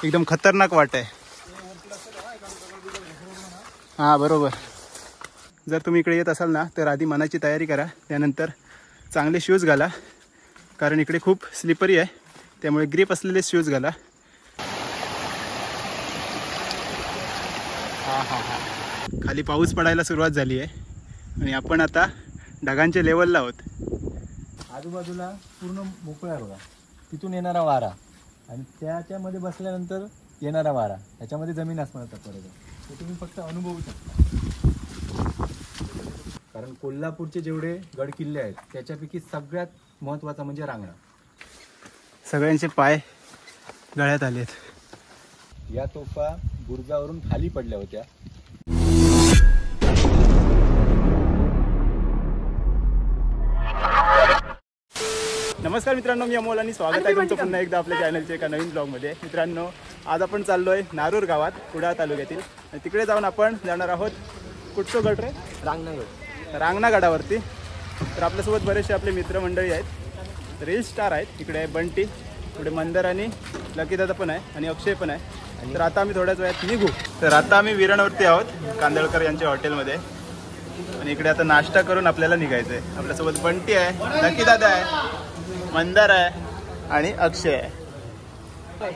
एकदम खतरनाक वाट आहे. हां बरोबर. जर तुम्ही इकडे येत असाल ना तर आधी मनाची तयारी करा, त्यानंतर चांगले शूज घाला, कारण इकडे खूप स्लिपरी आहे, त्यामुळे ग्रीप असलेले शूज घाला. खाली पाऊस पडायला सुरुवात झाली आहे आणि आपण आता ढगांच्या लेवलला आहोत. आजूबाजूला पूर्ण मोकळा आहे बघा, तिथून येणारा वारा आणि त्याच्यामध्ये बसल्यानंतर येणारा वारा, याच्यामध्ये जमीन आसमानाचा फरक आहे. ते तुम्ही फक्त अनुभवू शकता. कारण कोल्हापूरचे जेवढे गड किल्ले आहेत त्याच्यापैकी सगळ्यात महत्त्वाचा म्हणजे रांगणा. सगळ्यांचे पाय गळ्यात आलेत. या तोफा बुरुजावरून खाली पडल्या होत्या. नमस्कार मित्रांनो, मी अमोल आणि स्वागत आहे तुमचं पुन्हा एकदा आपल्या चॅनलच्या एका नवीन ब्लॉगमध्ये. मित्रांनो, आज आपण चाललो आहे नारूर गावात, कुडाळ तालुक्यातील, आणि तिकडे जाऊन आपण जाणार आहोत कुठचं गड रे? रांगणा गडावरती. तर आपल्यासोबत बरेचसे आपले मित्रमंडळी आहेत, रील स्टार आहेत. इकडे आहे बंटी, पुढे मंदर आणि लकीदादा पण आहे आणि अक्षय पण आहे. तर आता आम्ही थोड्याच वेळात निघू. तर आता आम्ही विरणवरती आहोत कांदळकर यांच्या हॉटेलमध्ये, आणि इकडे आता नाश्ता करून आपल्याला निघायचं आहे. आपल्यासोबत बंटी आहे, लकीदादा आहे, मंदार आहे आणि अक्षय आहे.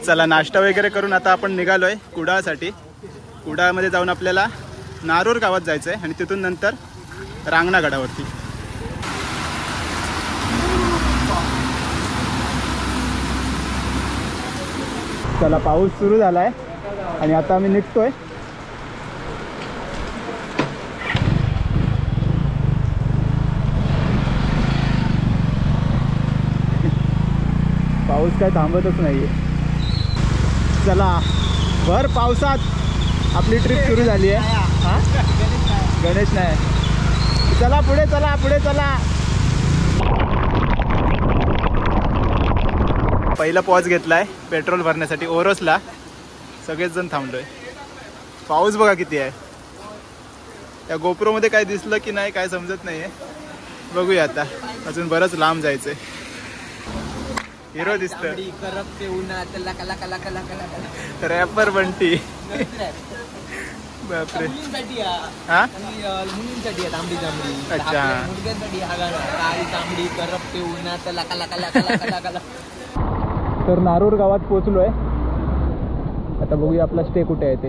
चला नाश्ता वगैरे करून आता आपण निघालो आहे कुडाळसाठी. कुडाळमध्ये जाऊन आपल्याला नारूर गावात जायचं आहे आणि तिथून नंतर रांगणा गडावरती. चला, पाऊस सुरू झाला आहे आणि आता आम्ही निघतोय. पाऊस काय थांबतच नाहीये. चला, भर पावसात आपली ट्रिप सुरू झाली आहे. हां, गणेश नाही. चला पुढे, चला पुढे, चला. पहिला पॉज घेतलाय पेट्रोल भरण्यासाठी ओरोसला. सगळेच जण थांबलोय. पाऊस बघा किती आहे. त्या गोप्रोमध्ये काय दिसलं की नाही काय समजत नाहीये. बघूया आता, अजून बरंच लांब जायचंय. हिरो दिसतोय, रॅपर बंटी. बापरे. हा, अच्छा. तर नारूर गावात पोहोचलोय. आता बघूया आपला स्टे कुठे आहे ते.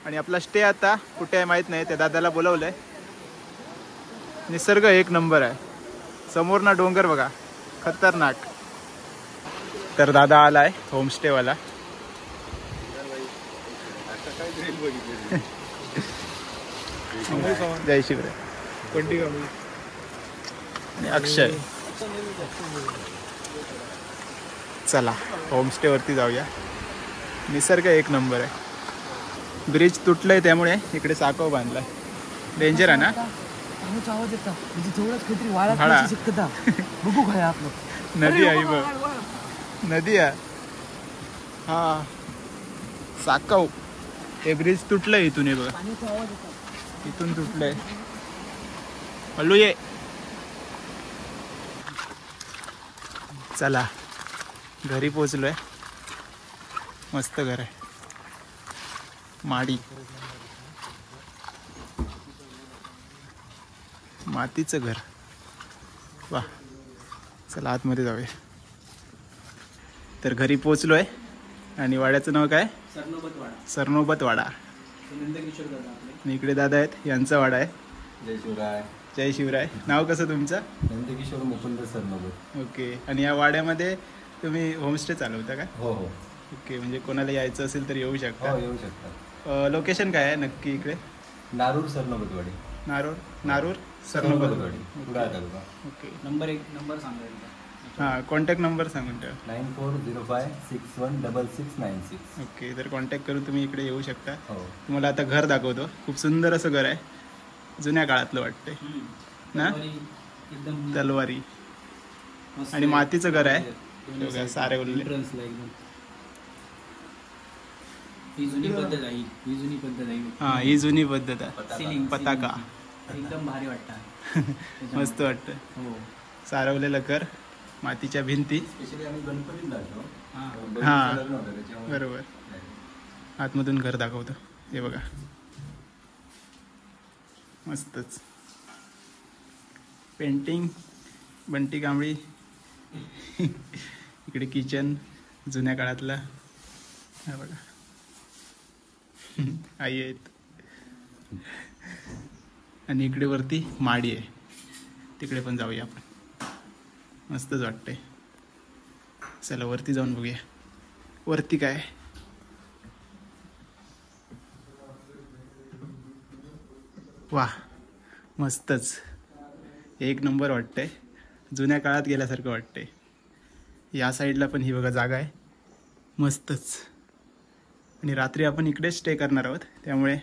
आणि आपला स्टे आता कुठे आहे माहित नाही, त्या दादाला बोलवलंय. निसर्ग एक नंबर आहे. समोर ना डोंगर बघा, खतरनाक. तर दादा आलाय होमस्टेवाला. जय शिवराय. आणि अक्षय. चला होमस्टे वरती जाऊया. निसर्ग एक नंबर आहे. ब्रिज तुटलंय त्यामुळे इकडे साकव बांधलाय. डेंजर आहे ना. नदी आहे बघ, नदी आहे. हा, साकव. हे ब्रिज तुटलंय इथून, हे बघा इथून तुटलंय. हल्लू ये. चला घरी पोचलोय. मस्त घर आहे, माडी, मातीचं घर. वा, चला आतमध्ये जाऊया. तर घरी पोचलोय आणि वाड्याचं नाव काय? सरनोबत वाडा. आणि इकडे दादा आहेत, यांचा वाडा आहे. जय शिवराय. जय शिवराय. नाव कसं तुमचं? नंदकिशोर मुकुंद सरनोबत. ओके. आणि या वाड्यामध्ये तुम्ही होमस्टे चालवता का? हो हो. ओके, म्हणजे कोणाला यायचं असेल तर येऊ शकता. हो, येऊ शकता. लोकेशन काय आहे नक्की इकडे? नारूर सरनोबतवाडी. नारूर सरनोबतवाडी. कुडाळ तालुका. ओके. नंबर सांगा. हां, कॉन्टॅक्ट नंबर सांगून ठेवा. 9405616696. ओके, तर कॉन्टॅक्ट करून तुम्ही इकडे येऊ शकता. हो. तुम्हाला आता घर दाखवतो. खूप सुंदर असं घर आहे, जुन्या काळातलं वाटतंय ना. तलवारी आणि मातीचं घर आहे. सारे उरले. ही जुनी पद्धत आहे. हां, ही जुनी पद्धत आहे. पताका एकदम भारी वाटतं. मस्त वाटतं. हो, सारवलेलं घर मातीच्या भिंती. स्पेशली आम्ही गणपतीत जातो. हां बरोबर. आतमधून घर दाखवतो. हे बघा मस्तच पेंटिंग. बंटी कांबळी. इकडे किचन जुन्या काळातला. हा बघा आई आहेत. आणि इकडे वरती माडी आहे. तिकडे पण जाऊया आपण. मस्तच वाटतंय. चला वरती जाऊन बघूया वरती काय. वा मस्तच एक नंबर वाटतंय. जुन्या काळात गेल्यासारखं वाटतंय. या साईडला पण ही बघा जागा आहे मस्तच. आणि रात्री आपण इकडेच स्टे करणार आहोत त्यामुळे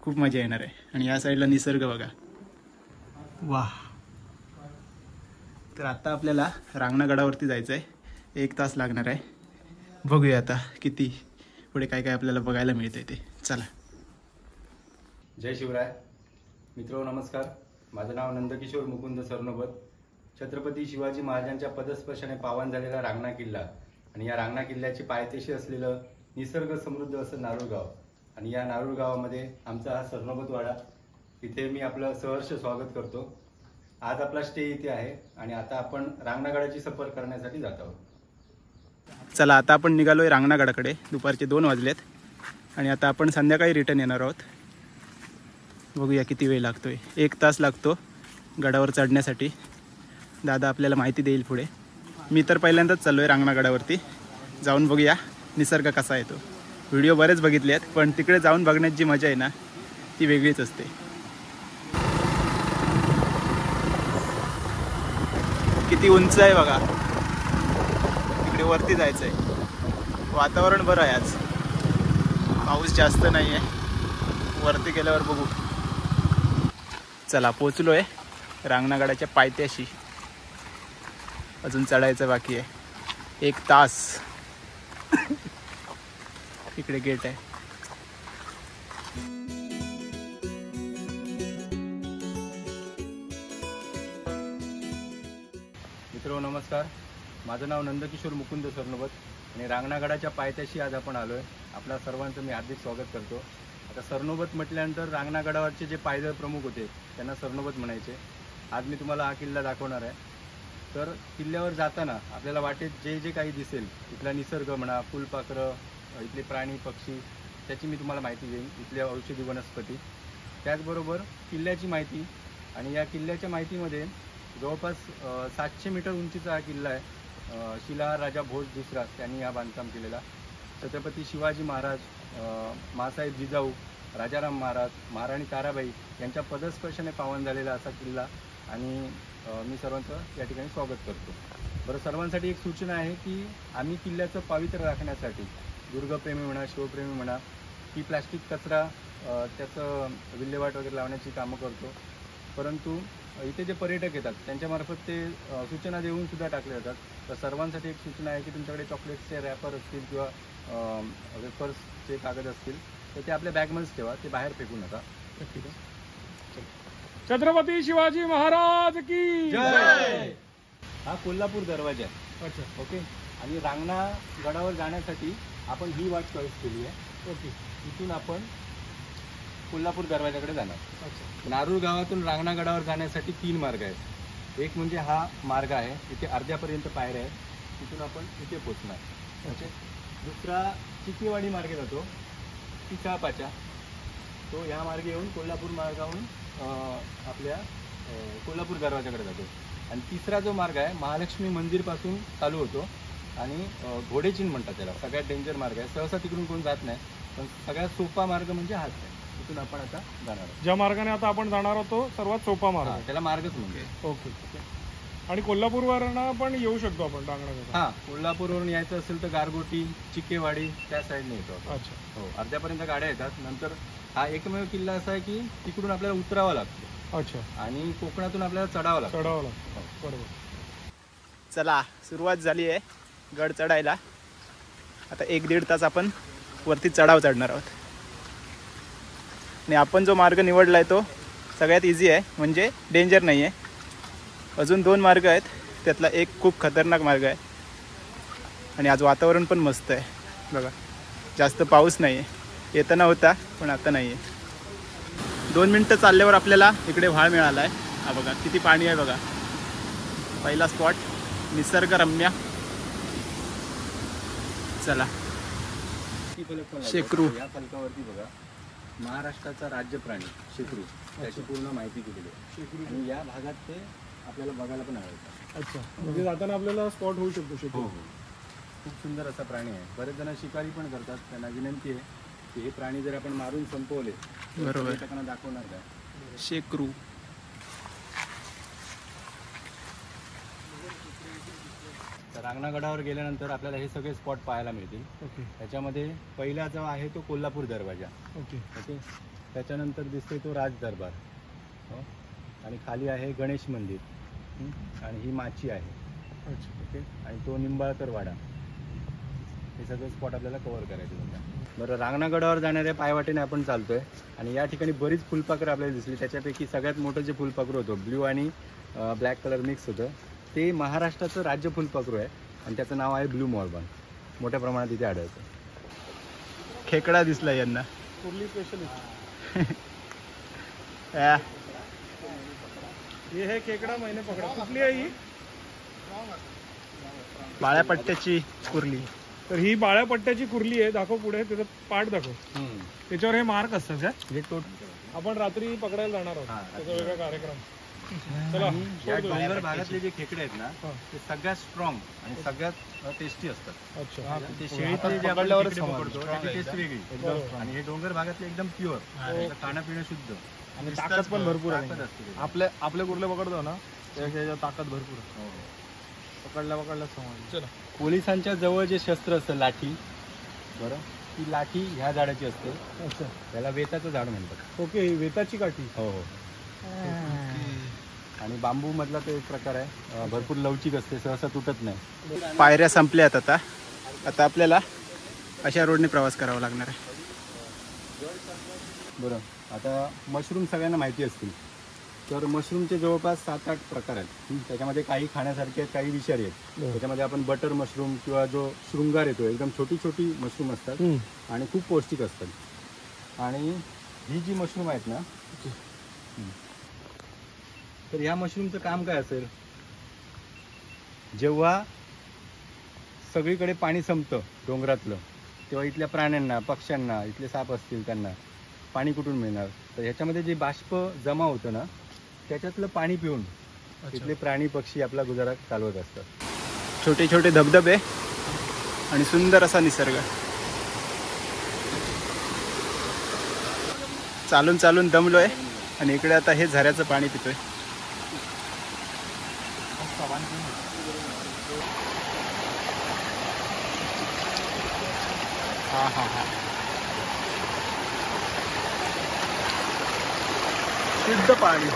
खूप मजा येणार आहे. आणि या साईडला निसर्ग बघा. वा. तर आता आपल्याला रांगणागडावरती जायचं आहे. 1 तास लागणार आहे. बघूया आता किती पुढे काय काय आपल्याला बघायला मिळतंय ते. चला. जय शिवराय मित्रो, नमस्कार. माझं नाव नंदकिशोर मुकुंद सरनोबत. छत्रपती शिवाजी महाराजांच्या पदस्पर्शाने पावन झालेला रांगणा किल्ला आणि या रांगणा किल्ल्याची पायथ्याशी असलेलं निसर्ग समृद्ध असं नारूर गाव. आणि या नारूर गावामध्ये आमचा हा सरनोबत वाडा. इथे मी आपलं सहर्ष स्वागत करतो. आज आपला स्टे इथे आहे आणि आता आपण रांगणागडाची सफर करण्यासाठी जात आहोत. चला आता आपण निघालोय रांगणागडाकडे. दुपारचे 2 वाजलेत आणि आता आपण संध्याकाळी रिटर्न येणार आहोत. बघूया किती वेळ लागतोय. 1 तास लागतो गडावर चढण्यासाठी. दादा आपल्याला माहिती देईल पुढे. मी तर पहिल्यांदाच चाललो आहे रांगणागडावरती. जाऊन बघूया निसर्ग कसा आहे तो. व्हिडिओ बरेच बघितले आहेत पण तिकडे जाऊन बघण्याची जी मजा आहे ना ती वेगळीच असते. किती उंच आहे बघा. तिकडे वरती जायचं आहे. वातावरण बरं आहे आज. पाऊस जास्त नाही आहे. वरती गेल्यावर बघू. चला पोचलो आहे रांगणागडाच्या पायथ्याशी. अजून चढायचं बाकी आहे. 1 तास. इकडे गेट आहे. मित्रो नमस्कार. माझं नाव नंदकिशोर मुकुंद सरनोबत आणि रांगणागडाच्या पायथ्याशी आज आपण आलो आहे. आपल्या सर्वांचं मी हार्दिक स्वागत करतो. आता सरनोबत म्हटल्यानंतर रांगणागडावरचे जे पायदळ प्रमुख होते त्यांना सरनोबत म्हणायचे. आज मी तुम्हाला हा किल्ला दाखवणार आहे. तर किल्ल्यावर जाताना आपल्याला वाटेत जे जे काही दिसेल इथला निसर्ग म्हणा, फुलपाखरं, इथले प्राणी पक्षी त्याची मी तुम्हाला माहिती देईन. इथल्या औषधी वनस्पती, त्याचबरोबर किल्ल्याची माहिती. आणि या किल्ल्याच्या माहितीमध्ये जवळपास 700 मीटर उंचीचा हा किल्ला आहे. शिलाहार राजा भोज दुसरा त्यांनी हा बांधकाम केलेला. छत्रपती शिवाजी महाराज, माँसाहेब जिजाऊ, राजाराम महाराज, महाराणी ताराबाई यांच्या पदस्पर्शाने पावन झालेला असा किल्ला. आणि मी सर्वांचं या ठिकाणी स्वागत करतो. बरं, सर्वांसाठी एक सूचना आहे की आम्ही किल्ल्याचं पावित्र्य राखण्यासाठी दुर्गप्रेमी म्हणा, शिवप्रेमी म्हणा, की प्लॅस्टिक कचरा त्याचं विल्हेवाट वगैरे लावण्याची कामं करतो. परंतु इथे जे पर्यटक येतात त्यांच्यामार्फत ते सूचना देऊन सुद्धा टाकले जातात. तर सर्वांसाठी एक सूचना आहे की तुमच्याकडे चॉकलेट्सचे रॅपर असतील किंवा वेफर्सचे कागद असतील तर ते आपल्या बॅगमध्येच ठेवा. ते बाहेर फेकू नका. ठीक आहे. छत्रपती शिवाजी महाराज की जय. हा कोल्हापूर दरवाजा आहे. अच्छा. ओके. आणि रांगणागडावर जाण्यासाठी आपण ही वाट चॉईस केली आहे. ओके. इथून आपण कोल्हापूर दरवाजाकडे जाणार. अच्छा. नारूर गावातून रांगणागडावर जाण्यासाठी 3 मार्ग आहेत. एक म्हणजे हा मार्ग आहे, इथे अर्ध्यापर्यंत पायऱ्या आहेत, तिथून आपण इथे पोचणार. ओके. दुसरा चिकेवाडी मार्गे जातो, पिसापाच्या, तो ह्या मार्गे येऊन कोल्हापूर मार्गावरून आपल्या कोल्हापूर दरवाजाकडे जातो. आणि तिसरा जो मार्ग आहे महालक्ष्मी मंदिरपासून चालू होतो आणि घोडेचिन म्हणतात त्याला. सगळ्यात डेंजर मार्ग आहे. सहसा तिकडून कोण जात नाही, पण सगळ्यात सोपा मार्ग म्हणजे हाच आहे. तिथून आपण आता जाणार आहोत. ज्या मार्गाने आता आपण जाणार आहोत तो सर्वात सोपा मार्ग आहे. त्याला मार्गच म्हणजे. ओके. आणि कोल्हापूरवरून पण येऊ शकतो आपण रांगणागड. हां, कोल्हापूरवरून यायचं असेल तर गारगोटी, चिकेवाडी त्या साईडने येतो आपण. अच्छा. हो, अर्ध्यापर्यंत गाड्या येतात. नंतर हा एकमेव किल्ला असा आहे की तिकडून आपल्याला उतरावं लागतं. अच्छा. आणि कोकणातून आपल्याला चढावं लागतं. चढावं लागतं. बरोबर. चला सुरुवात झाली आहे गड चढायला. आता 1-1.5 तास आपण वरती चढाव चढणार आहोत. आणि आपण जो मार्ग निवडला आहे तो सगळ्यात इझी आहे, म्हणजे डेंजर नाही आहे. अजून 2 मार्ग आहेत त्यातला एक खूप खतरनाक मार्ग आहे. आणि आज वातावरण पण मस्त आहे बघा, जास्त पाऊस नाही आहे. येताना होता पण आता नाही आहे. 2 मिनटं चालल्यावर आपल्याला इकडे व्हाळ मिळाला आहे. हा बघा किती पाणी आहे बघा. पहिला स्पॉट निसर्गरम्य. चला. शेकरू. या फलकावरती बघा महाराष्ट्राचा राज्य प्राणी शेकरू त्याची पूर्ण माहिती दिलेली आहे. आणि या भागात ते आपल्याला बघायला पण आवडतं. अच्छा, म्हणजे जाताना आपल्याला स्पॉट होऊ शकतो हो शेकरू. हो, खूप सुंदर असा प्राणी आहे. बरेच जण शिकारी पण करतात. त्यांना विनंती आहे की हे प्राणी जर आपण मारून संपवले तर बरोबर. पर्यटकांना दाखवणार काय. शेकरू. तर रांगणागडावर गेल्यानंतर आपल्याला हे सगळे स्पॉट पाहायला मिळतील. ओके त्याच्यामध्ये पहिला जो आहे तो कोल्हापूर दरवाजा. ओके. ओके. त्याच्यानंतर दिसतोय तो राज दरबार. हो. आणि खाली आहे गणेश मंदिर. आणि ही माची आहे. अच्छा. ओके. आणि तो निंबाळकर वाडा. हे सगळे स्पॉट आपल्याला कव्हर करायचे होते. बरं, रांगणागडावर जाणाऱ्या पायवाटेने आपण चालतोय आणि या ठिकाणी बरीच फुलपाखरं आपल्याला दिसली. त्याच्यापैकी सगळ्यात मोठं जे फुलपाखरू होतं ब्ल्यू आणि ब्लॅक कलर मिक्स होतं ते महाराष्ट्राचं राज्य फुलपाखरू आहे आणि त्याचं नाव आहे ब्लू मॉर्बन. मोठ्या प्रमाणात इथे आढळतं. खेकडा दिसला यांना. कुर्ली स्पेशलिस्ट. या. हे खेकडा मैंने पकडा. कुठली आहे ही? बाळ्या पट्ट्याची कुर्ली. तर ही बाळ्या पट्ट्याची कुर्ली आहे. दाखव पुढे, त्याचं पाठ दाखव. त्याच्यावर हे मार्क असतात का? हे तो आपण रात्री पकडायला जाणार आहोत. हा, त्याचा वेगळा कार्यक्रम. चला. या सोड दो. डोंगर भागातले जे खेकडे आहेत ना हा. ते सगळ्यात स्ट्रॉंग आणि सगळ्यात टेस्टी असतात. अच्छा. ते शेळीतले जे आपण पकडल्यावरच खेकडे पकडतो त्याची टेस्ट वेगळी. बरोबर. आणि हे डोंगर भागातले एकदम प्युअर. खाणं पिणं शुद्ध. आणि ताकद पण भरपूर आहे. ताकद असते त्याची. आपले कुर्ले पकडतो ना त्याच्या ताकद भरपूर आहे. पकडल्या समज. चला. पोलिसांच्या जवळ जे शस्त्र असतं लाठी, बरं, ती लाठी ह्या झाडाची असते. अच्छा. त्याला वेताचं झाड म्हणतात. ओके. वेताची काठी. हो हो. आणि बांबू मधला तो एक प्रकार आहे. भरपूर लवचिक असते, सहसा तुटत नाही. पायऱ्या संपल्यात आता. आता आपल्याला अशा रोडने प्रवास करावा लागणार आहे. बरं, आता मशरूम सगळ्यांना माहिती असतील. तर मशरूमचे जवळपास 7-8 प्रकार आहेत. त्याच्यामध्ये काही खाण्यासारखे आहेत, काही विषारी आहेत. त्याच्यामध्ये आपण बटर मशरूम किंवा जो शृंगार येतो एकदम छोटी छोटी मशरूम असतात आणि खूप पौष्टिक असतात. आणि ही जी मशरूम आहेत ना, तर ह्या मशरूमचं काम काय असेल, जेव्हा सगळीकडे पाणी संपतं डोंगरातलं तेव्हा इथल्या प्राण्यांना, पक्ष्यांना, इथले साप असतील त्यांना पाणी कुठून मिळणार. तर ह्याच्यामध्ये जे बाष्प जमा होतं ना त्याच्यातलं पाणी पिऊन इथले प्राणी पक्षी आपला गुजारा चालवत असतात. छोटे छोटे धबधबे आणि सुंदर असा निसर्ग. चालून चालून दमलोय आणि इकडे आता हे झऱ्याचं पाणी पितोय. हा हा हा. शुद्ध पाणी.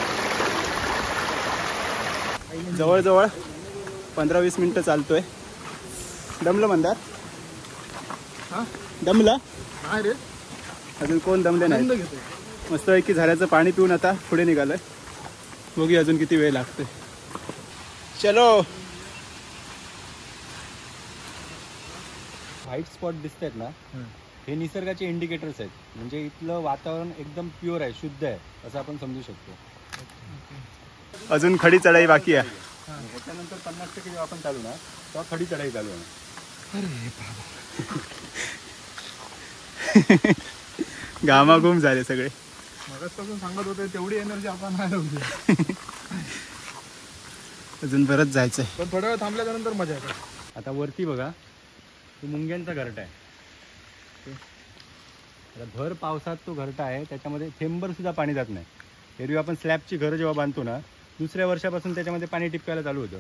जवळजवळ 15-20 मिनिटं चालतोय. दमलं म्हणतात. दमलं रे. अजून कोण दमले नाही. मस्तपैकी झऱ्याचं पाणी पिऊन आता पुढे निघालोय. बघूया अजून किती वेळ लागतोय. चलो. व्हाईट स्पॉट दिसत आहेत ना, हे निसर्गाचे इंडिकेटर्स आहेत. म्हणजे इथलं वातावरण एकदम प्युअर आहे, शुद्ध आहे असं आपण समजू शकतो. अजून खडी चढाई बाकी आहे. ह्याच्यानंतर 50% जेव्हा आपण चालू ना तेव्हा खडी चढाई चालू आहे. घामाघूम झाले सगळे. मगाचपासून सांगत होते तेवढी एनर्जी आपण नाही होती. अजून बरंच जायचंय. पण थोड्या वेळ थांबल्यानंतर मजा येते. आता वरती बघा, तो मुंग्यांचा घरटा आहे. आता भर पावसात तो घरटा आहे, त्याच्यामध्ये थेंबर सुद्धा पाणी जात नाही. एरवी आपण स्लॅबची घरं जेव्हा बांधतो ना, दुसऱ्या वर्षापासून त्याच्यामध्ये पाणी टिपकायला चालू होतं.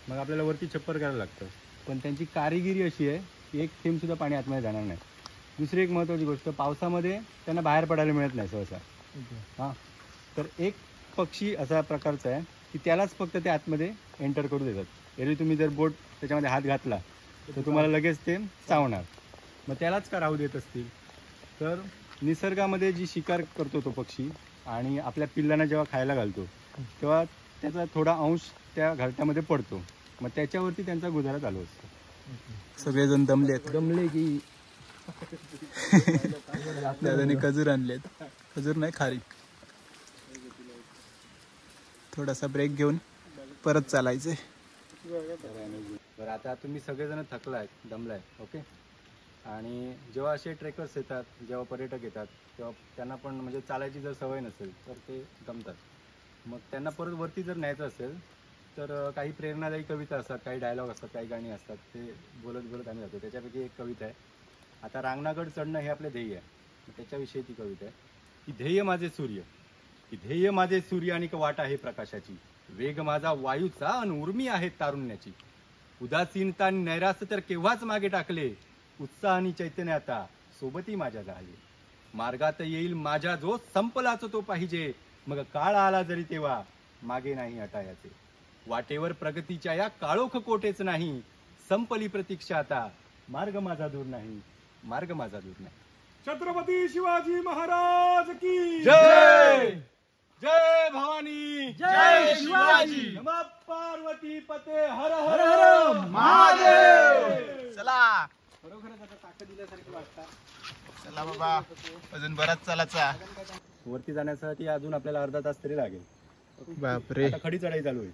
मग आपल्याला वरती छप्पर करायला लागतं. पण त्यांची कारिगिरी अशी आहे की एक थेंब सुद्धा पाणी आतमध्ये जाणार नाही. दुसरी एक महत्त्वाची गोष्ट, पावसामध्ये त्यांना बाहेर पडायला मिळत नाही सहसा. हां, तर एक पक्षी असा प्रकारचा आहे की त्यालाच फक्त ते आतमध्ये एंटर करू देतात. एरवी तुम्ही जर बोट त्याच्यामध्ये हात घातला तर तुम्हाला लगेच ते चावणार. मग त्यालाच का राहू देत असतील. तर निसर्गामध्ये जी शिकार करतो तो पक्षी आणि आपल्या पिल्लांना जेव्हा खायला घालतो तेव्हा त्याचा थोडा अंश त्या घरट्यामध्ये पडतो. मग त्याच्यावरती त्यांचा गुजारा चालू असतो. सगळेजण दमलेत. जमले की दादाने खजूर आणलेत. खजूर नाही, खारी. थोडासा ब्रेक घेऊन परत चालायचंय. बरं, आता तुम्ही सगळेजण थकलाय, दमलाय, ओके. आणि जेव्हा असे ट्रेकर्स येतात, जेव्हा पर्यटक येतात, तेव्हा त्यांना पण म्हणजे चालायची जर सवय नसेल तर ते दमतात. मग त्यांना परत वरती जर न्यायचं असेल तर काही प्रेरणादायी कविता असतात, काही डायलॉग असतात, काही गाणी असतात, ते बोलत बोलत आम्ही जातो. त्याच्यापैकी एक कविता आहे. आता रांगणागड चढणं हे आपले ध्येय आहे, त्याच्याविषयी ती कविता आहे की ध्येय माझे सूर्य, की ध्येय माझे सूर्य आणि वाट आहे प्रकाशाची, वेग माझा वायूचा आणि उर्मी आहे तारुण्याची, उदासीनता आणि नैराश्य तर केव्हाच मागे टाकले, उत्साह आणि चैतन्य आता सोबती माझ्या झाले, मार्गात येईल माझ्या जो संपलाच तो पाहिजे, मग काळ आला जरी तेव्हा मागे नाही हटायचे, वाटेवर प्रगतीच्या या काळोख कोटेच नाही, संपली प्रतीक्षा आता, मार्ग माझा दूर नाही, मार्ग माझा दूर नाही. छत्रपती शिवाजी महाराज की जय जय भवानी, जय शिवाजी. नमः पार्वती पते, हर हर हर महादेव. चला खरोखरच आता ताकद दिल्यासारखी वाटतं. चला बाबा, अजून बराच चालायचा. वरती जाण्यासाठी अजून आपल्याला अर्धा तास तरी लागेल. बापरे, आता खडी चढाई चालू आहे.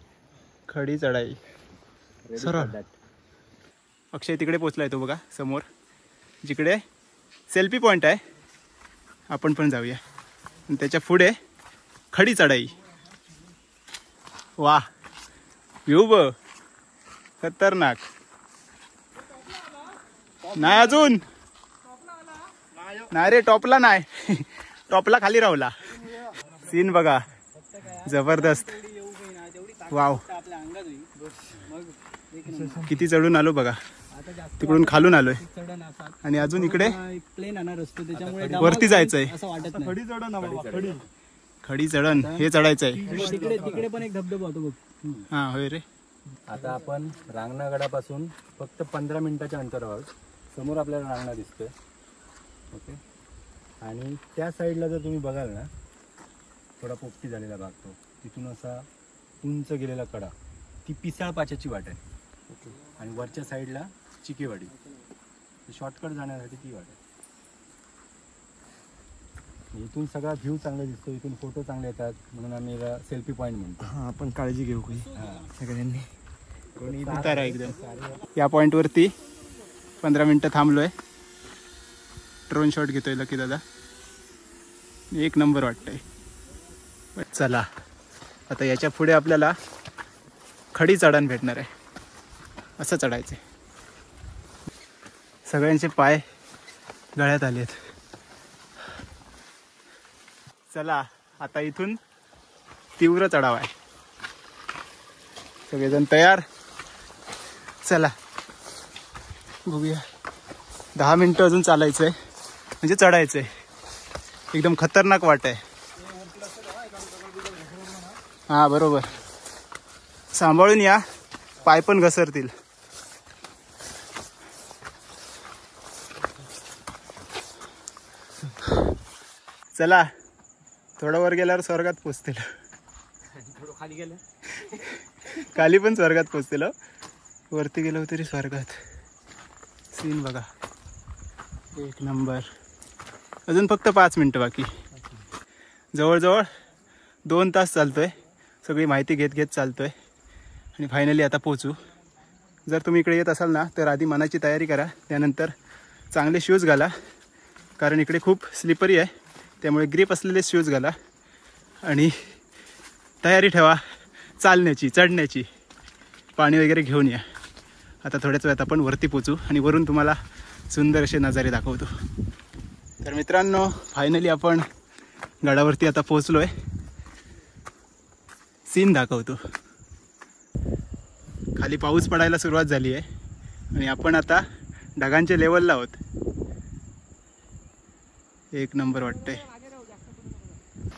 खडी चढाई. सरळ. अक्षय तिकडे पोचलाय तो बघा समोर, जिकडे सेल्फी पॉइंट आहे. आपण पण जाऊया. आणि त्याच्या पुढे खडी चढाई. वा, व्ह्यू ब खतरनाक. नाही अजून नाही रे, टॉपला नाही. टॉपला खाली राहला. सीन बघा, जबरदस्त. वाव, किती चढून आलो बघा. तिकडून खालून आलोय आणि अजून इकडे प्लेन आहे ना रस्ते, त्याच्यामुळे वरती जायचंय. असं वाटत नाही. खडी चढा ना बाबा, खडी. खडी चढण हे चढायचंय. तिकडे तिकडे पण एक धबधबा होतो बघ. हा होय रे. आता आपण रांगणागडापासून फक्त 15 मिनिटाच्या अंतरावर समोर आपल्याला रांगणा दिसतोय, ओके. आणि त्या साईडला जर तुम्ही बघाल ना, थोडा पोपटी झालेला भाग तो, तिथून असा उंच गेलेला कडा, ती पिसाळ पाच्याची वाट आहे, ओके. आणि वरच्या साईडला चिकेवाडी, शॉर्टकट जाण्यासाठी ती वाट आहे. इथून सगळा व्ह्यू चांगला दिसतो, इथून फोटो चांगले येतात, म्हणून आम्ही सेल्फी पॉईंट म्हणतो. हा, आपण काळजी घेऊ सगळ्यांनी. कोणी उतारा एकदम. या पॉइंट वरती 15 मिनिटं थांबलोय. ड्रोन शॉट घेतोय लकी दादा. एक नंबर वाटतंय. चला आता याच्या पुढे आपल्याला खडी चढण भेटणार आहे. असं चढायचं. सगळ्यांचे पाय गळ्यात आलेत. चला आता इथून तीव्र चढाव आहे. सगळेजण तयार. चला बघूया. 10 मिनिटं अजून चालायचंय, म्हणजे चढायचंय. एकदम खतरनाक वाट आहे. हा बरोबर, सांभाळून या, पाय पण घसरतील. चला, थोडं वर गेल्यावर स्वर्गात पोचतील. थोडं खाली गेलं, खाली पण स्वर्गात पोचतील. वरती गेलो तरी स्वर्गात. सीन बघा, एक नंबर. अजून फक्त 5 मिनिटं बाकी. जवळजवळ 2 तास चालतोय. सगळी माहिती घेत घेत चालतोय आणि फायनली आता पोचू. जर तुम्ही इकडे येत असाल ना, तर आधी मनाची तयारी करा. त्यानंतर चांगले शूज घाला, कारण इकडे खूप स्लिपरी आहे. त्यामुळे ग्रीप असलेले शूज घाला आणि तयारी ठेवा चालण्याची, चढण्याची. पाणी वगैरे घेऊन या. आता थोड्याच वेळात आपण वरती पोचू आणि वरून तुम्हाला सुंदर असे नजारे दाखवतो. तर मित्रांनो, फायनली आपण गडावरती आता पोचलोय. सीन दाखवतो. खाली पाऊस पडायला सुरुवात झाली आहे आणि आपण आता ढगांच्या लेवलला आहोत. एक नंबर वाटतंय.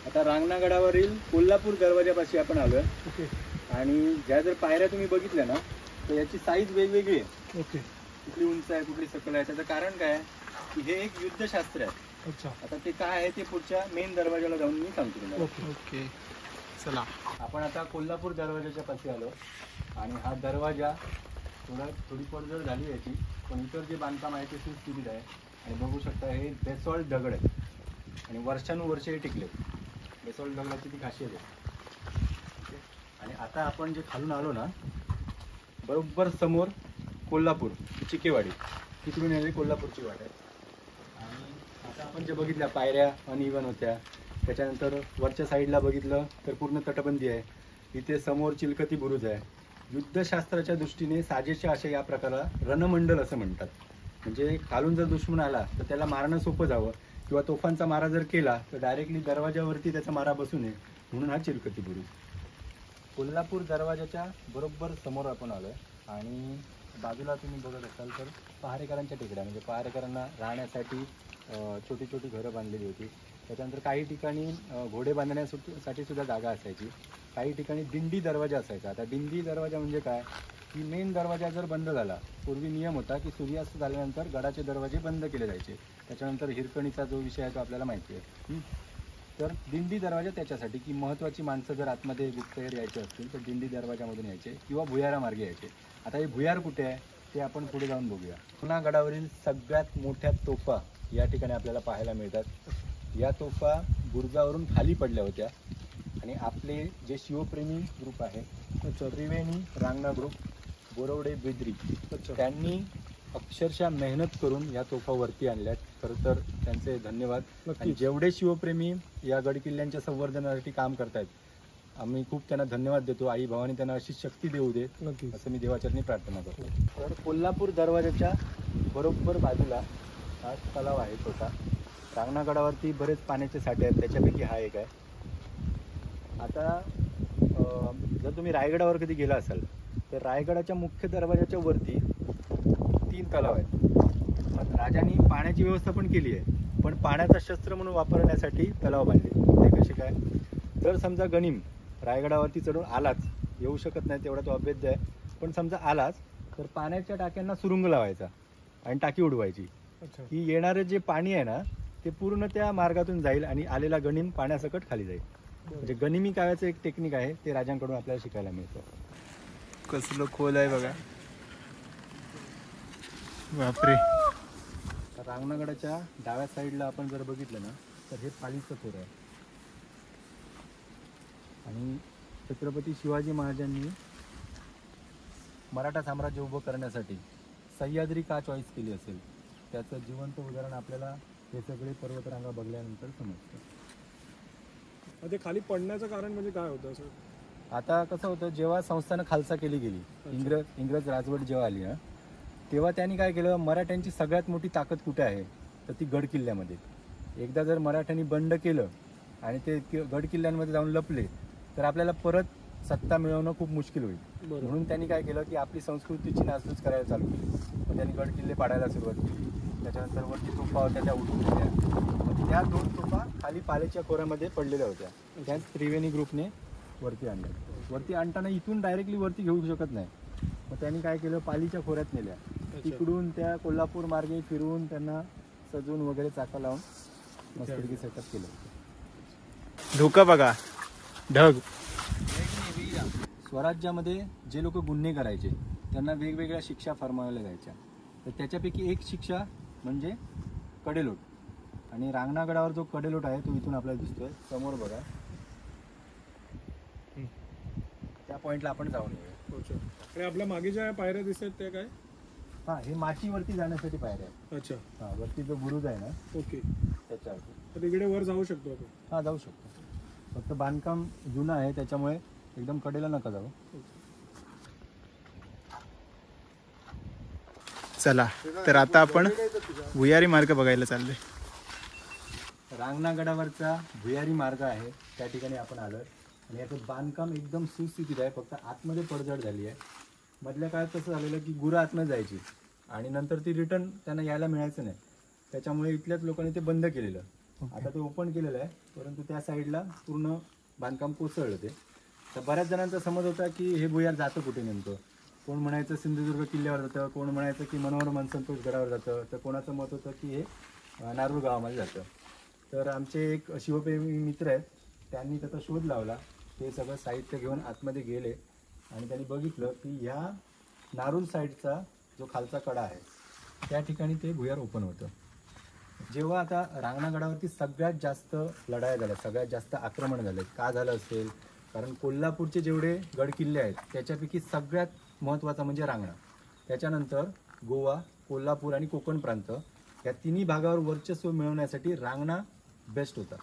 आता रांगणागडावरील कोल्हापूर दरवाजापाशी आपण आलोय, ओके आणि ज्या जर पायऱ्या तुम्ही बघितल्या ना, तर याची साईज वेगवेगळी आहे. ओके. कुठली उंच आहे, कुठली सकल आहे. त्याचं कारण काय आहे की हे एक युद्धशास्त्र आहे. अच्छा. आता ते काय आहे ते पुढच्या मेन दरवाजाला जाऊन मी सांगतो तुम्हाला. ओके. ओके. चला. आपण आता कोल्हापूर दरवाजाच्या पाशी आलो आणि हा दरवाजा थोडी पडझड झाली याची, पण इतर जे बांधकाम आहे ते सुस्थितीत आहे. आणि बघू शकता हे बेसॉल्ट दगड आहेत आणि वर्षानुवर्षे हे टिकले. बेसॉल्ट दगडाची ती खासियत आहे. आणि आता आपण जे खालून आलो ना, बरोबर समोर कोल्हापूर चिकेवाडी, तिकडून येणारी कोल्हापूरची वाट आहे. आणि आता आपण जे बघितल्या पायऱ्या अनइवन होत्या, त्याच्यानंतर वरच्या साईडला बघितलं तर पूर्ण तटबंदी आहे. इथे समोर चिलखती बुरुज आहे. युद्धशास्त्राच्या दृष्टीने साजेशा अशा या प्रकाराला रणमंडल असं म्हणतात. म्हणजे खालून जर दुश्मन आला तर त्याला मारणं सोपं जावं, किंवा तोफांचा मारा जर केला तर डायरेक्टली दरवाजावरती त्याचा मारा बसू नये, म्हणून हा चिलखती बुरुज. कोल्हापूर दरवाजाच्या बरोबर समोर आपण आलो आहे आणि बाजूला तुम्ही बघत असाल तर पहारेकरांच्या टेकड्या, म्हणजे पहारेकरांना राहण्यासाठी छोटी छोटी घरं बांधलेली होती. त्याच्यानंतर काही ठिकाणी घोडे बांधण्यासाठी सुद्धा जागा असायची. काही ठिकाणी दिंडी दरवाजा असायचा. आता दिंडी दरवाजा म्हणजे काय, की मेन दरवाजा जर बंद झाला, पूर्वी नियम होता की सूर्यास्त झाल्यानंतर गडाचे दरवाजे बंद केले जायचे. त्याच्यानंतर हिरकणीचा जो विषय आहे तो आपल्याला माहिती आहे. तर दिंडी दरवाजा त्याच्यासाठी की महत्त्वाची माणसं जर आतमध्ये गुप्तहेर यायचे असतील तर दिंडी दरवाजामधून यायचे किंवा भुयारा मार्गे यायचे. आता हे भुयार कुठे आहे ते आपण पुढे जाऊन बघूया. पुन्हा गडावरील सगळ्यात मोठ्या तोफा या ठिकाणी आपल्याला पाहायला मिळतात. या तोफा बुरुजावरून खाली पडल्या होत्या आणि आपले जे शिवप्रेमी ग्रुप आहे, त्रिवेणी रांगणा ग्रुप, बोरवडे बेदरी, त्यांनी अक्षरशः मेहनत करून या तोफा वरती आणल्यात. खरं तर त्यांचे धन्यवाद. आणि जेवढे शिवप्रेमी या गडकिल्ल्यांच्या संवर्धनासाठी काम करतायत, आम्ही खूप त्यांना धन्यवाद देतो. आई भवानी त्यांना अशी शक्ती देऊ दे असं मी देवाचरणी प्रार्थना करतो. तर कोल्हापूर दरवाजाच्या बरोबर बाजूला हा तलाव आहे छोटा. रांगणागडावरती बरेच पाण्याचे साठे आहेत, त्याच्यापैकी हा एक आहे. आता जर तुम्ही रायगडावर कधी गेला असाल तर रायगडाच्या मुख्य दरवाजाच्या वरती 3 तलाव आहेत. राजांनी पाण्याची व्यवस्था पण केली आहे, पण पाण्याचा शस्त्र म्हणून वापरण्यासाठी तलाव बांधले. ते कसे काय, जर समजा गनिम रायगडावरती चढून आलाच, येऊ शकत नाही तेवढा तो अभेद्य आहे, पण समजा आलाच तर पाण्याच्या टाक्यांना सुरुंग लावायचा आणि टाकी उडवायची की येणारे जे पाणी आहे ना ते पूर्ण त्या मार्गातून जाईल आणि आलेला गनिम पाण्यासकट खाली जाईल. म्हणजे गनिमी काव्याचं एक टेक्निक आहे, ते राजांकडून आपल्याला शिकायला मिळतं. कसलं खोल आहे बघा, बापरे. रांगणागडाच्या डाव्या साईडला आपण जर बघितलं ना तर हे पालीचं खोर आहे. आणि छत्रपती शिवाजी महाराजांनी मराठा साम्राज्य उभं करण्यासाठी सह्याद्री का चॉईस केली असेल त्याचं जिवंत उदाहरण आपल्याला हे सगळे पर्वतरांगा बघल्यानंतर समजतं. ते खाली पडण्याचं कारण म्हणजे काय होतं असं? आता कसं होतं, जेव्हा संस्थानं खालसा केली गेली, इंग्रज राजवट जेव्हा आली ना, तेव्हा त्यांनी काय केलं, मराठ्यांची सगळ्यात मोठी ताकद कुठे आहे तर ती गड किल्ल्यामध्ये. एकदा जर मराठ्यांनी बंड केलं आणि ते गड किल्ल्यांमध्ये जाऊन लपले तर आपल्याला परत सत्ता मिळवणं खूप मुश्किल होईल. म्हणून त्यांनी काय केलं की आपली संस्कृतीची नासधूस करायला चालू केली. मग त्यांनी गड किल्ले पाडायला सुरुवात केली. त्याच्यानंतर वरती तोफा होत्या त्या उठून दिल्या. त्या 2 तोफा खाली पालेच्या खोऱ्यामध्ये पडलेल्या होत्या, त्याच त्रिवेणी ग्रुपने वरती आणल्या. वरती आणताना इथून डायरेक्टली वरती घेऊ शकत नाही, मग त्यांनी काय केलं, पालीच्या खोऱ्यात नेल्या. तिकडून त्या कोल्हापूर मार्गे फिरवून त्यांना सजून वगैरे चाका लावून मस्तपैकी सेटअप केलं. धोका बघा, ढग. स्वराज्यामध्ये जे लोक गुन्हे करायचे त्यांना वेगवेगळ्या शिक्षा फरमावल्या जायच्या. तर त्याच्यापैकी एक शिक्षा म्हणजे कडेलोट. आणि रांगणागडावर जो कडेलोट आहे तो इथून आपल्याला दिसतोय समोर बघा. त्या पॉइंटला आपण जाऊन येऊया. आणि आपल्या मागे ज्या पायऱ्या दिसतात त्या काय? हां, हे माचीवरती जाण्यासाठी पायऱ्या आहे. अच्छा. हां, वरती जो बुरुज आहे ना ओके, त्याच्यावरती. तर तिकडे वर जाऊ शकतो आपण? हां, जाऊ शकतो. फक्त बांधकाम जुनं आहे त्याच्यामुळे एकदम कडेला नका जाऊ. चला तर आता आपण भुयारी मार्ग बघायला चाललोय. रांगणागडावरचा भुयारी मार्ग आहे, त्या ठिकाणी आपण आलो. आणि याचं बांधकाम एकदम सुस्थितीत आहे, फक्त आतमध्ये पडझड झाली आहे. मधल्या काळात कसं झालेलं की गुरं आतमध्ये जायची आणि नंतर ती रिटर्न त्यांना यायला मिळायचं नाही, त्याच्यामुळे इथल्याच लोकांनी ते बंद केलेलं. आता ते ओपन केलेलं आहे, परंतु त्या साईडला पूर्ण बांधकाम कोसळलं ते. तर बऱ्याच जणांचा समज होता की हे भुयार जातं कुठे नेमकं. कोण म्हणायचं सिंधुदुर्ग किल्ल्यावर जातं, कोण म्हणायचं की मनोहर मनसंतोष गडावर जातं, तर कोणाचं मत होतं की हे नारूर गावामध्ये जातं. तर आमचे एक शिवप्रेमी मित्र आहेत, त्यांनी त्याचा शोध लावला. ते सगळं साहित्य घेऊन आतमध्ये गेले आणि त्यांनी बघितलं की ह्या नारूल साईडचा जो खालचा कडा आहे त्या ठिकाणी ते भुयार ओपन होतं. जेव्हा आता रांगणागडावरती सगळ्यात जास्त लढाया झाल्या, सगळ्यात जास्त आक्रमण झाले, का झालं असेल? कारण कोल्हापूरचे जेवढे गडकिल्ले आहेत त्याच्यापैकी सगळ्यात महत्त्वाचा म्हणजे रांगणा. त्याच्यानंतर गोवा, कोल्हापूर आणि कोकण प्रांत या तिन्ही भागावर वर्चस्व मिळवण्यासाठी रांगणा बेस्ट होता.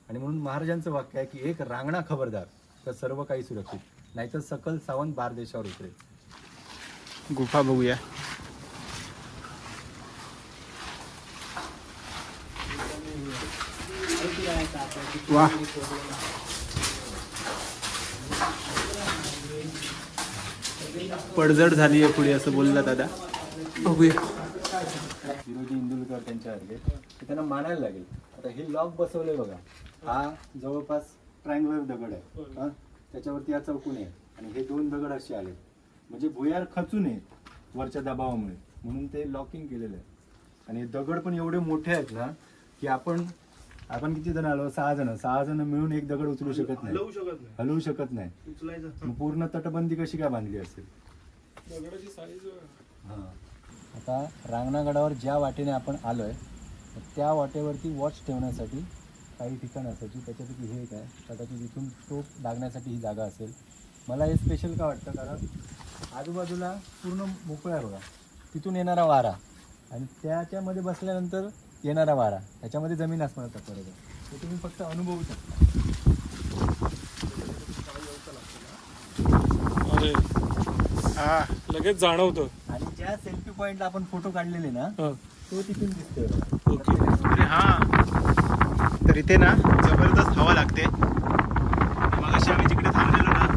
आणि म्हणून महाराजांचं वाक्य आहे की एक रांगणा खबरदार तर सर्व काही सुरक्षित, नाहीतर सकल सावंत बार देशावर उतरेल. गुफा बघूया. वा, पडझड झाली आहे पुढे असं बोलला दादा. बघूया. विरोधी इंदुलकर त्यांच्यासारखे ते त्यांना मानायला लागेल. आता हे लॉक बसवलंय बघा, हा जवळपास ट्रायंगुलर दगड आहे, हा त्याच्यावरती हा चौकोन आहे आणि हे दोन दगड असे आले म्हणजे भुयार खचू नये वरच्या दबावामुळे, म्हणून ते लॉकिंग केलेलं आहे. आणि हे दगड पण एवढे मोठे आहेत ना की आपण किती जण आलो? 6 जण मिळून एक दगड उचलू शकत नाही, हलवू शकत नाही. मग पूर्ण तटबंदी कशी काय बांधली असेल? हां. आता रांगणागडावर ज्या वाटेने आपण आलोय त्या वाटेवरती वॉच ठेवण्यासाठी काही ठिकाण असायची, त्याच्यापैकी हे एक आहे. कदाचित इथून तोफ डागण्यासाठी ही जागा असेल. मला हे स्पेशल का वाटतं? कारण आजूबाजूला पूर्ण मोकळं आहे बघा, तिथून येणारा वारा आणि त्याच्यामध्ये बसल्यानंतर येणारा वारा, याच्यामध्ये जमीन आसमानाचा फरक आहे. ते तुम्ही फक्त अनुभवू शकता. अरे हा, लगेच जाणवतं. आणि ज्या सेल्फी पॉईंटला आपण फोटो काढलेले ना हा. तो तिथून दिसतोय बघा. ओके. अरे हा, तर इथे ना जबरदस्त हवा लागते. मग अशी आम्ही जिकडे थांबलेलो ना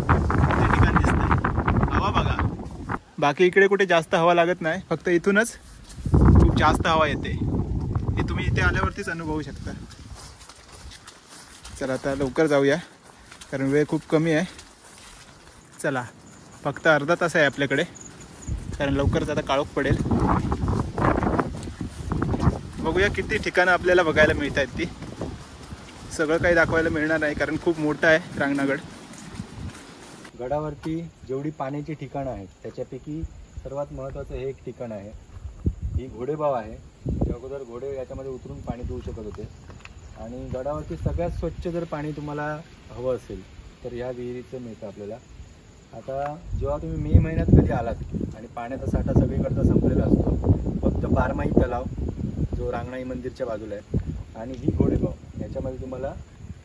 ते ठिकाण दिसतंय. हवा बघा, बाकी इकडे कुठे जास्त हवा लागत नाही, फक्त इथूनच खूप जास्त हवा येते. हे तुम्ही इथे आल्यावरतीच अनुभवू शकता. चला आता लवकर जाऊया कारण वेळ खूप कमी आहे. चला, फक्त अर्धा तास आहे आपल्याकडे कारण लवकरच आता काळोख पडेल. बघूया किती ठिकाणं आपल्याला बघायला मिळत आहेत. ती सगळं काही दाखवायला मिळणार नाही कारण खूप मोठं आहे रांगणागड. गडावरती जेवढी पाण्याची ठिकाणं आहेत त्याच्यापैकी सर्वात महत्त्वाचं हे एक ठिकाण आहे. ही घोडेबाव आहे. त्या अगोदर घोडे याच्यामध्ये उतरून पाणी पिऊ शकत होते. आणि गडावरती सगळ्यात स्वच्छ जर पाणी तुम्हाला हवं असेल तर ह्या विहिरीचं मिळतं आपल्याला. आता जेव्हा तुम्ही मे महिन्यात कधी आलात आणि पाण्याचा साठा सगळीकडचा संपलेला असतो, फक्त बारमाही तलाव जो रांगणाई मंदिरच्या बाजूला आहे आणि ही घोडेबाव याच्यामध्ये तुम्हाला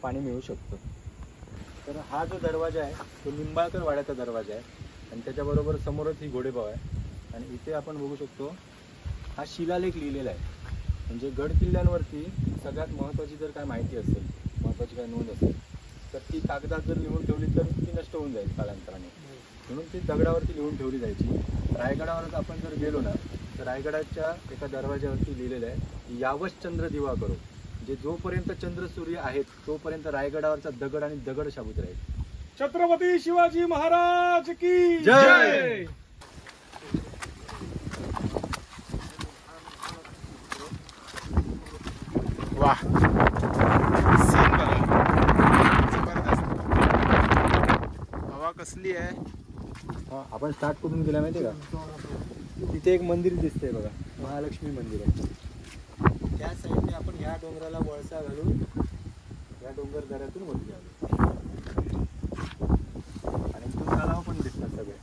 पाणी मिळू शकतं. तर हा जो दरवाजा आहे तो निंबाळकर वाड्याचा दरवाजा आहे आणि त्याच्याबरोबर समोरच ही घोडेबाव आहे. आणि इथे आपण बघू शकतो हा शिलालेख लिहिलेला आहे. म्हणजे गड किल्ल्यांवरती सगळ्यात महत्त्वाची जर काय माहिती असेल, महत्त्वाची काय नोंद असेल तर ती कागदात जर लिहून ठेवली तर ती नष्ट होऊन जाईल कालांतराने, म्हणून ती दगडावरती लिहून ठेवली जायची. रायगडावरच आपण जर गेलो ना तर रायगडाच्या एका दरवाज्यावरती लिहिलेलं आहे यावश चंद्र दिवा करो, म्हणजे जोपर्यंत चंद्र सूर्य आहेत तोपर्यंत रायगडावरचा दगड आणि दगड शाबूत राहील. छत्रपती शिवाजी महाराज की जय. वा, सीन बघा, जबरदस्त. हवा कसली आहे. आपण स्टार्ट कुठून गेला माहिती आहे का? तिथे एक मंदिर दिसतंय बघा, महालक्ष्मी मंदिर आहे. त्या साईडने आपण ह्या डोंगराला वळसा घालून या डोंगर दऱ्यातून वरती आलो आणि इथून तलाव पण दिसतात सगळे.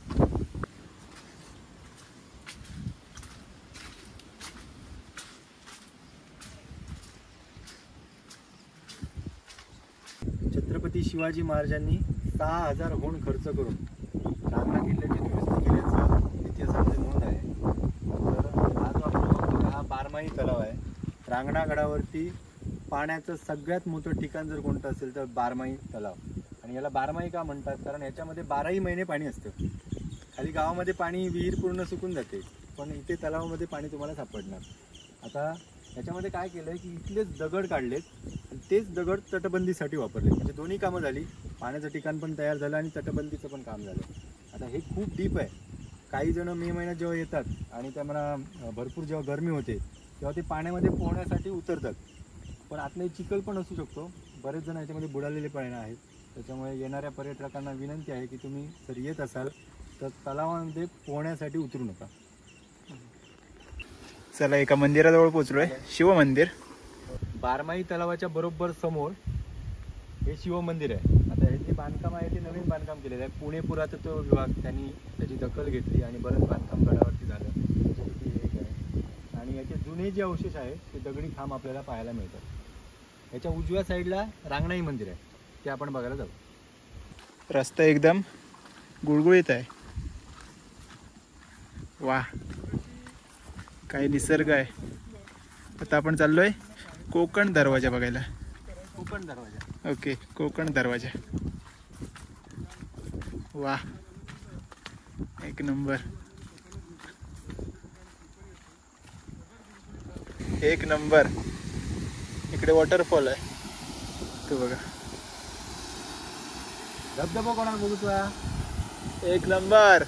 छत्रपती शिवाजी महाराजांनी 6,000 होण खर्च करून रांगणा किल्ल्याची दुरुस्ती केल्याचं इतिहासामध्ये नोंद आहे. तर हा जो आपण बघतो हा बारमाही तलाव आहे. रांगणागडावरती पाण्याचं सगळ्यात मोठं ठिकाण जर कोणतं असेल तर बारमाही तलाव. आणि याला बारमाही का म्हणतात? कारण याच्यामध्ये 12ही महिने पाणी असतं. खाली गावामध्ये पाणी विहीर पूर्ण सुकून जाते, पण इथे तलावामध्ये पाणी तुम्हाला सापडणार. आता याच्यामध्ये काय केलं आहे की इथलेच दगड काढलेत आणि तेच दगड तटबंदीसाठी वापरले, म्हणजे दोन्ही कामं झाली. पाण्याचं ठिकाण पण तयार झालं आणि तटबंदीचं पण काम झालं. आता हे खूप डीप आहे. काही जण मे महिन्यात जेव्हा येतात आणि त्यांना भरपूर जेव्हा गरमी होते तेव्हा ते पाण्यामध्ये पोहण्यासाठी उतरतात, पण आतमध्ये चिखल पण असू शकतो. बरेच जण याच्यामध्ये बुडालेले पण आहेत. त्याच्यामुळे येणाऱ्या पर्यटकांना विनंती आहे की तुम्ही जर येत असाल तर तलावामध्ये पोहण्यासाठी उतरू नका. चला एका मंदिराजवळ पोहोचलोय, शिव मंदिर. बारमाही तलावाच्या बरोबर समोर हे शिव मंदिर आहे. आता हे जे बांधकाम आहे ते नवीन बांधकाम केलेलं आहे. पुणे पुरातत्व विभाग त्यांनी त्याची दखल घेतली आणि बरंच बांधकाम गडावरती झालं. त्याच्यापैकी हे एक आहे. आणि याचे जुने जे अवशेष आहेत ते दगडी खांब आपल्याला पाहायला मिळतात. याच्या उजव्या साईडला रांगणाई मंदिर आहे, ते आपण बघायला जाऊ. रस्ता एकदम गुळगुळीत आहे. वा, काय निसर्ग आहे. आता आपण चाललोय कोकण दरवाजा बघायला. कोकण दरवाजा. ओके, कोकण दरवाजा. वा, एक नंबर, एक नंबर. इकडे वॉटरफॉल आहे तो बघा. धबधबा कोणाला बघू तुला? एक नंबर.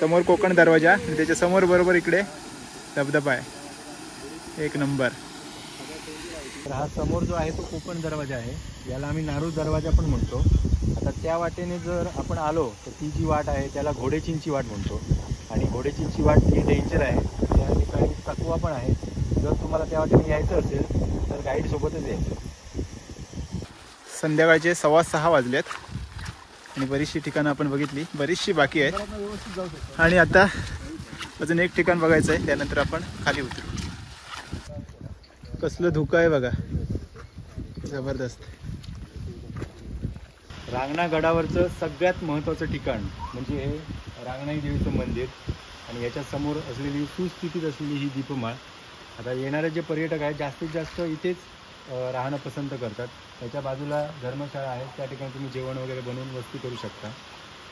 समोर कोकण दरवाजा आणि त्याच्या समोर बरोबर इकडे धबधबा आहे. एक नंबर. तर हा समोर जो आहे तो कोकण दरवाजा आहे. याला आम्ही नारूर दरवाजा पण म्हणतो. आता त्या वाटेने जर आपण आलो तर ती जी वाट आहे त्याला घोडेचिंची वाट म्हणतो. आणि घोडेचिंची वाट ही डेंजर आहे. त्या ठिकाणी चकवा पण आहे. जर तुम्हाला त्या वाटेने यायचं असेल तर गाईड सोबतच यायचं. संध्याकाळचे 6:15 वाजलेत आणि बरीचशी ठिकाणं आपण बघितली, बरीचशी बाकी आहेत. व्यवस्थित जाऊ शकतो. आणि आता अजून एक ठिकाण बघायचं आहे, त्यानंतर आपण खाली उतरू. कसलं धुकं आहे बघा, जबरदस्त. रांगणा गडावरचं सगळ्यात महत्त्वाचं ठिकाण म्हणजे हे रांगणाई देवीचं मंदिर आणि याच्या समोर असलेली सुस्थितीत असलेली ही दीपमाळ. आता येणारे जे पर्यटक आहेत जास्तीत जास्त इथेच राहणं पसंत करतात. त्याच्या बाजूला धर्मशाळा आहे, त्या ठिकाणी तुम्ही जेवण वगैरे बनवून वस्ती करू शकता.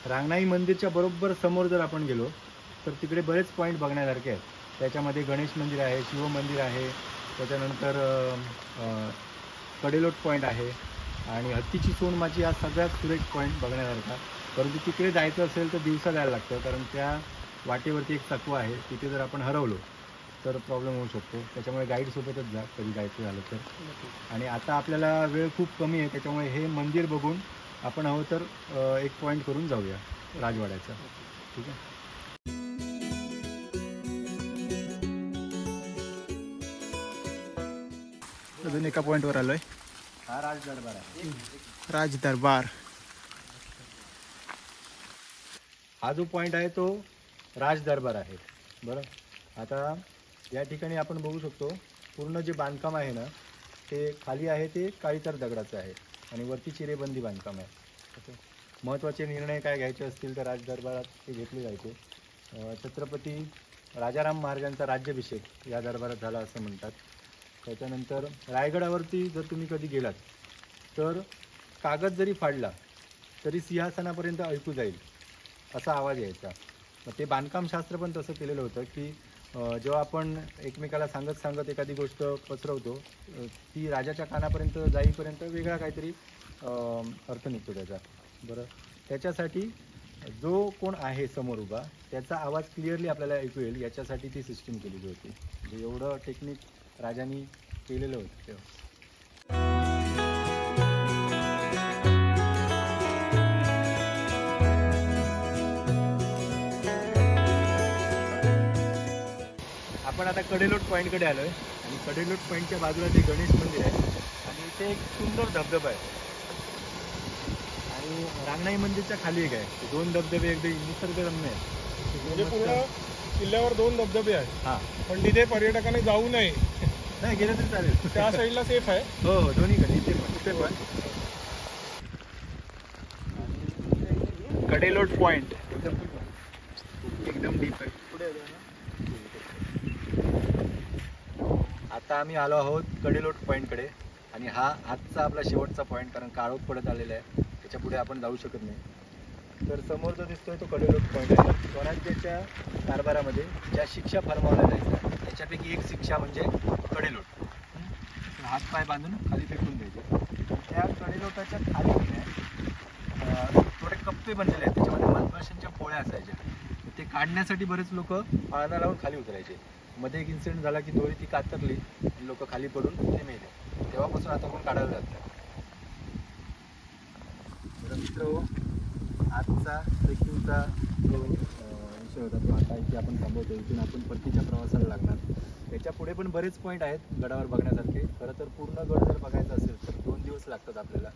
रांगणाई मंदिरच्या बरोबर समोर जर आपण गेलो तर तिकडे बरेच पॉईंट बघण्यासारखे आहेत. त्याच्यामध्ये गणेश मंदिर आहे, शिव मंदिर आहे, त्याच्यानंतर कडेलोट पॉईंट आहे आणि हत्तीची सोनमाची हा सगळ्यात सुरेख पॉईंट बघण्यासारखा. परंतु तिकडे जायचं असेल तर दिवसा जायला लागतं, कारण त्या वाटेवरती एक चकवा आहे, तिथे जर आपण हरवलो तर प्रॉब्लेम होऊ शकतो. त्याच्यामुळे गाईडसोबतच जा कधी जायचं झालं तर. आणि आता आपल्याला वेळ खूप कमी आहे, त्याच्यामुळे हे मंदिर बघून आपण हवं तर एक पॉईंट करून जाऊया राजवाड्याचा. ठीक आहे. अजून एका पॉईंटवर आलोय, हा राज दरबार आहे. राज दरबार. हा जो पॉईंट आहे तो राज दरबार आहे. बरं, आता या ठिकाणी आपण बघू शकतो पूर्ण जे बांधकाम आहे ना ते खाली आहे ते काळीचार दगडाचं आहे आणि वरती चिरेबंदी बांधकाम आहे. महत्त्वाचे निर्णय काय घ्यायचे असतील तर राज दरबारात ते घेतले जायचे. छत्रपती राजाराम महाराजांचा राज्याभिषेक या दरबारात झाला असं म्हणतात. त्याच्यानंतर रायगडावरती जर तुम्ही कधी गेलात तर कागद जरी फाडला तरी सिंहासनापर्यंत ऐकू जाईल असा आवाज यायचा. मग ते बांधकामशास्त्र पण तसं केलेलं होतं की जेव्हा आपण एकमेकाला सांगत एखादी गोष्ट पसरवतो ती राजाच्या कानापर्यंत जाईपर्यंत वेगळा काहीतरी अर्थ निघतो त्याचा. बरं, त्याच्यासाठी जो कोण आहे समोर उभा त्याचा आवाज क्लिअरली आपल्याला ऐकू येईल याच्यासाठी ती सिस्टीम केलेली होती. म्हणजे एवढं टेक्निक राजांनी केलेलं होतं तेव्हा. आपण आता कडेलोट पॉईंटकडे आलो आहे आणि कडेलोट पॉईंटच्या बाजूला जे गणेश मंदिर आहे आणि इथे एक सुंदर धबधबा आहे. आणि रांगणाई मंदिरच्या खाली एक आहे. दोन धबधबे एकदम निसर्गरम्य आहेत. म्हणजे पूर्ण किल्ल्यावर 2 धबधबे आहेत. हां, पण तिथे पर्यटकांनी जाऊ नये. नाही गेलं तरी चालेल. त्या साईडला सेफ आहे. हो हो, दोन्हीकडे इथे पण. कडेलोट पॉइंट एकदम डीप आहे. आता आम्ही आलो आहोत कडेलोट पॉईंटकडे आणि हा आजचा आपला शेवटचा पॉईंट, कारण काळोख पडत आलेला आहे, त्याच्या पुढे आपण जाऊ शकत नाही. तर समोर जो दिसतोय तो कडेलोट पॉईंट आहे. स्वराज्याच्या कारभारामध्ये ज्या शिक्षा फरमावल्या जायच्या त्याच्यापैकी एक शिक्षा म्हणजे कडेलोट. हातपाय बांधून खाली फेकून द्यायचे. त्या कडेलोटाच्या खाली थोडे कप्पे बनलेले आहेत, त्याच्यामध्ये मधमाशांच्या पोळ्या असायच्या. ते काढण्यासाठी बरेच लोक पाळणा लावून खाली उतरायचे. मध्ये एक इन्सिडेंट झाला की दोरी ती कातरली, लोक खाली पडून ते मेले. तेव्हापासून आता कोण काढायला जात नाही. मित्र आजचा ट्रेकिंगचा जो विषय होता तो आता इथे आपण थांबवतो. इथून आपण परतीच्या प्रवासाला लागणार. त्याच्या पुढे पण बरेच पॉईंट आहेत गडावर बघण्यासारखे. खरं तर पूर्ण गड जर बघायचा असेल तर 2 दिवस लागतात आपल्याला.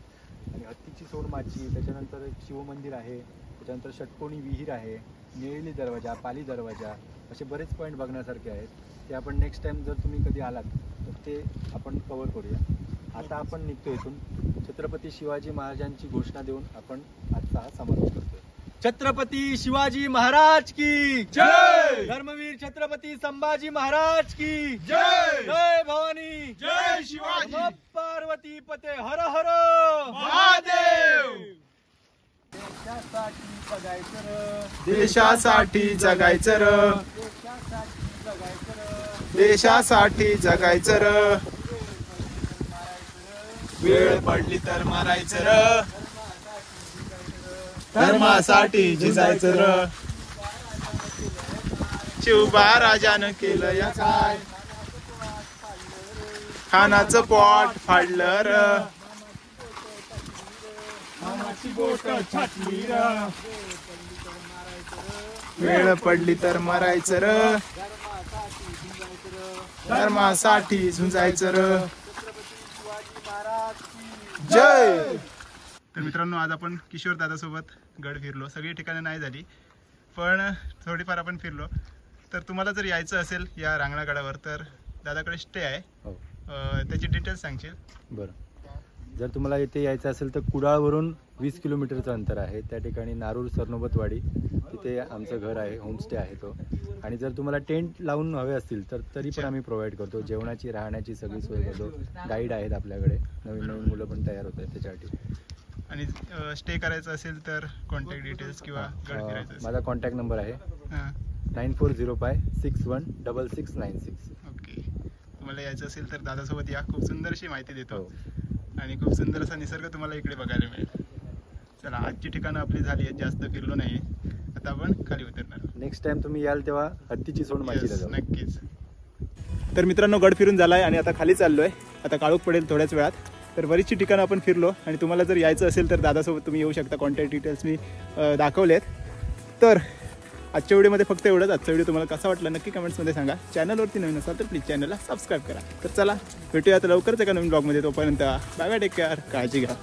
आणि हत्तीची सोनमाची, त्याच्यानंतर एक शिवमंदिर आहे, त्याच्यानंतर षटकोनी विहीर आहे, निळेली दरवाजा, पाली दरवाजा, असे बरेच पॉईंट बघण्यासारखे आहेत. ते आपण नेक्स्ट टाइम जर तुम्ही कधी आलात तर ते आपण कव्हर करूया. आता आपण निघतो इथून. छत्रपती शिवाजी महाराजांची घोषणा देऊन आपण आजचा हा समारोप करतोय. छत्रपती शिवाजी महाराज की जय! धर्मवीर छत्रपती संभाजी महाराज की जय! जय भवानी, जय शिवाजी! नमः पार्वती पते, हर हर महादेव! देशासाठी जगायचं र, देशासाठी जगायचं र, देशासाठी जगायचं र, वेळ पडली तर मारायचं र, धर्मासाठी झिजायचं र, शिवबा राजानं केलं या काय, खानाचं पोट फाडलं र, खानाची बोट छाटली र, वेळ पडली तर मरायचं र, धर्मासाठी झुंजायचं र. जय! तर मित्रांनो, आज आपण किशोर दादासोबत गड फिरलो. सगळी ठिकाणे नाही झाली पण थोडीफार आपण फिरलो. तर तुम्हाला जर यायचं असेल या रांगणा गडावर तर दादाकडे स्टे आहे. हो. त्याची डिटेल्स सांगशील? बरं, जर तुम्हाला इथे यायचं असेल तर कुडाळवरून 20 किलोमीटरचं अंतर आहे. त्या ठिकाणी नारूर सरनोबतवाडी, तिथे आमचं घर आहे, होमस्टे आहे तो. आणि जर तुम्हाला टेंट लावून हवे असतील तर तरी पण आम्ही प्रोव्हाइड करतो. जेवणाची, राहण्याची सगळी सोय करतो. गाईड आहेत आपल्याकडे, नवीन नवीन मुलं पण तयार होत आहेत त्याच्यासाठी. आणि स्टे करायचं असेल तर कॉन्टॅक्ट डिटेल्स किंवा गड फिरायचं असेल? माझा कॉन्टॅक्ट नंबर आहे हां, 9405616696. ओके. तुम्हाला यायचं असेल तर दादासोबत या. खूप सुंदरशी माहिती देतो हो. आणि खूप सुंदर असा निसर्ग तुम्हाला इकडे बघायला मिळेल. चला, आजची ठिकाणं आपली झाली आहेत, जास्त फिरलो नाही. आता आपण खाली उतरणार. नेक्स्ट टाइम तुम्ही याल तेव्हा हत्तीची सोड माचीला Yes, जाऊ. नक्कीच. तर मित्रांनो, गड फिरून झालाय आणि आता खाली चाललोय. आता काळोख पडेल थोड्याच वेळात. तर बरीचशी ठिकाणं आपण फिरलो आणि तुम्हाला जर यायचं असेल तर दादासोबत तुम्ही येऊ शकता. कॉन्टॅक्ट डिटेल्स मी दाखवलेत. तर आजच्या व्हिडिओमध्ये फक्त एवढंच. आजचा व्हिडिओ तुम्हाला कसा वाटला नक्की कमेंट्समध्ये सांगा. चॅनलवरती नवीन असाल तर प्लीज चॅनलला सबस्क्राईब करा. तर चला, भेटूया आता लवकरच एका नवीन ब्लॉगमध्ये. तोपर्यंत बाय बाय, टेक केअर, काळजी घ्या.